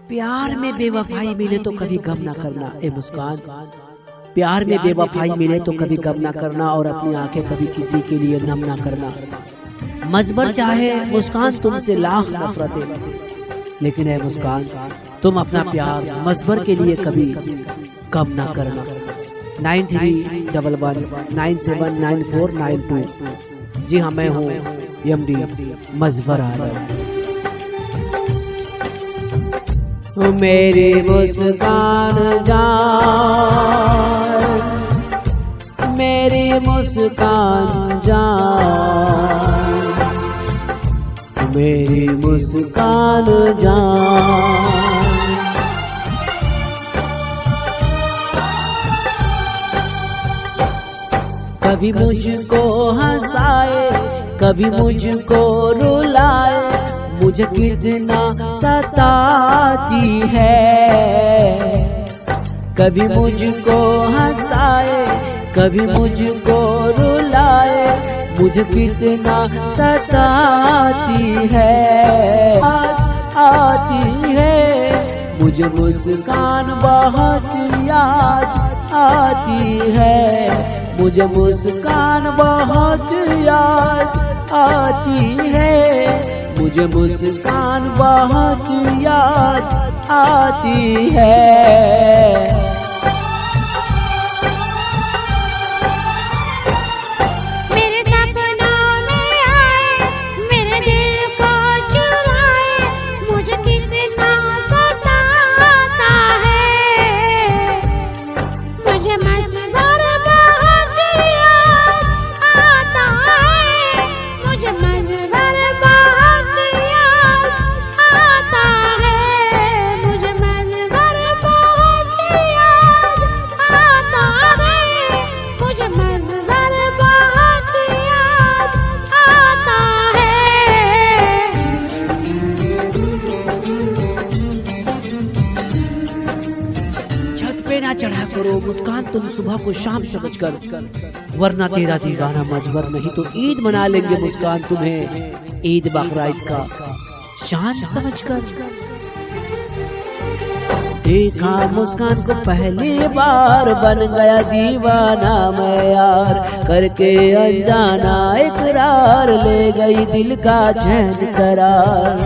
प्यार में बेवफाई मिले तो कभी गम ना करना ए मुस्कान, प्यार में बेवफाई मिले तो कभी गम ना करना, और अपनी आंखें कभी किसी के लिए नम ना करना। मजबर चाहे मुस्कान तुमसे लाख नफरतें, लेकिन ए मुस्कान तुम अपना प्यार मजबर के लिए कभी कम ना करना। 9311979492। जी हाँ, मैं हूँ MD मजबर आलम। मेरी मुस्कान जान, मेरी मुस्कान जान, मेरी मुस्कान जान। कभी मुझको हंसाए, कभी मुझको रुलाए, मुझे कितना सताती है। कभी मुझको हंसाए, कभी मुझको रुलाए, मुझे कितना सताती है। आती है मुझे मुस्कान बहुत याद आती है, मुझे मुस्कान बहुत याद आती है, मुझे मुस्कान बहुत याद आती है। मेरे सपनों में आए, मेरे दिल को चुराए, मुझे कितना सताता है। मुझे मजबर बहुत याद आता है, मुझे मजबर बहुत याद आता है, मुझे मजबर बहुत याद आता है, मुझे मजबर बहुत याद आता है। छत पे ना चढ़ा करो मुस्कान तुम सुबह को शाम समझकर, वरना तेरा दीवाना मजबर नहीं तो ईद मना लेंगे मुस्कान तुम्हें ईद बकरीद का चांद समझकर। देखा मुस्कान को पहली बार, बन गया दीवाना मैं यार, करके अनजाना इकरार, ले गई दिल का चैन करार।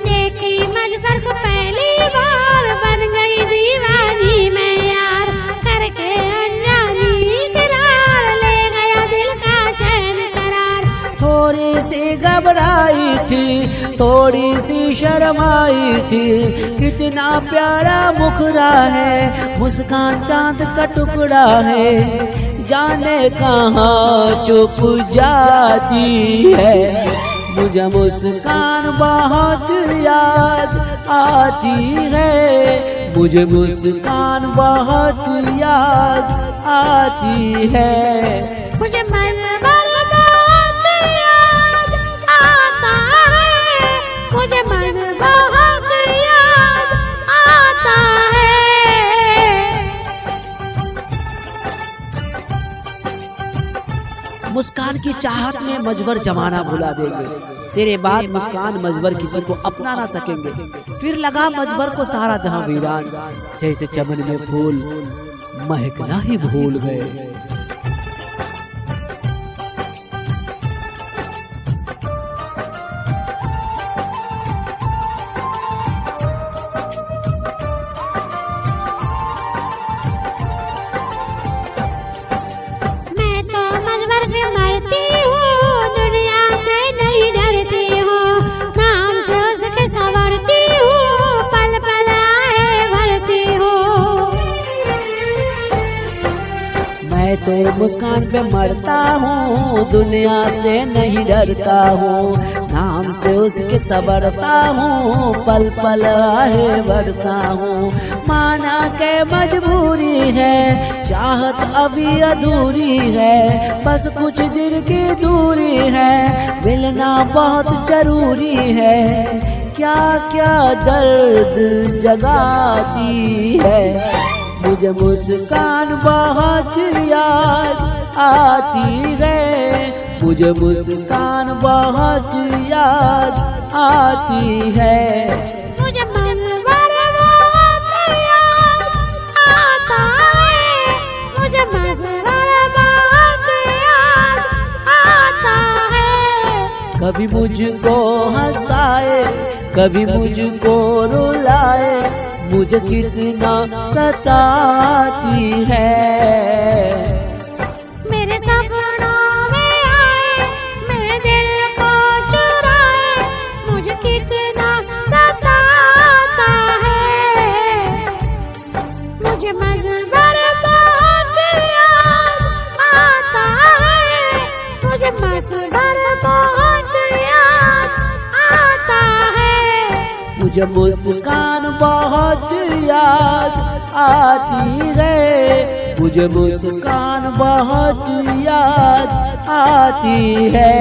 देखी मजबर को पहली बार, बन गई दीवानी मैं यार, करके अनजानी इकरार, ले गया दिल का चैन करार। थोड़ी सी घबराई थी, थोड़ी सी शर्माई थी, कितना प्यारा मुखड़ा है, मुस्कान चांद का टुकड़ा है, जाने कहाँ चुप जाती है। मुझे मुस्कान बहुत याद आती है, मुझे मुस्कान बहुत याद आती है। मुझे मजबर बहुत याद आता है, मुझे मजबर बहुत याद आता है। मुस्कान की चाहत में मजबर जमाना भुला देंगे, तेरे बाद मुस्कान मजबर किसी को अपना ना सकेंगे। फिर लगा मजबर को सारा जहां वीरान, जैसे चमन में फूल महकना ही भूल गए। मैं तो मजबर से मरती हूँ, दुनिया से नहीं डरती हूँ, नाम से उसके संवरती हूँ, पल पल आहे भरती हूँ। मैं तो मुस्कान पे मरता हूँ, दुनिया से नहीं डरता हूँ, नाम से उसके संवरता हूँ, पल पल आहे बढ़ता हूँ। माना के मजबूरी है, चाहत अभी अधूरी है, बस कुछ दिन की दूरी है, मिलना बहुत जरूरी है। क्या क्या दर्द जगाती है, मुझे मुस्कान बहुत याद आती है, मुझे मुस्कान बहुत याद आती है। मुझे मजबर बहुत याद आता है, मुझे मजबर बहुत याद आता है। कभी मुझको हंसाए, कभी मुझको रुलाए, मुझे कितना सताती है। मेरे सपनों में आए, मेरे दिल को चुराए, मुझे कितना सताता है। मुझे मजबर बहुत याद आता है, मुझे मजबर बहुत याद आता है। मुझे मुस्कान बहुत याद आती है, मुझे मुस्कान बहुत याद आती है।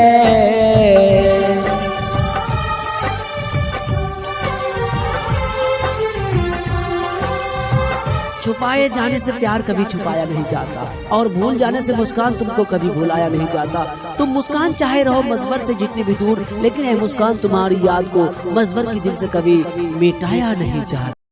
छुपाए जाने से प्यार कभी छुपाया नहीं जाता, और भूल जाने से मुस्कान तुमको कभी भुलाया नहीं जाता। तुम मुस्कान चाहे रहो मजबर से जितनी भी दूर, लेकिन ये मुस्कान तुम्हारी याद को मजबर की दिल से कभी मिटाया नहीं जाता।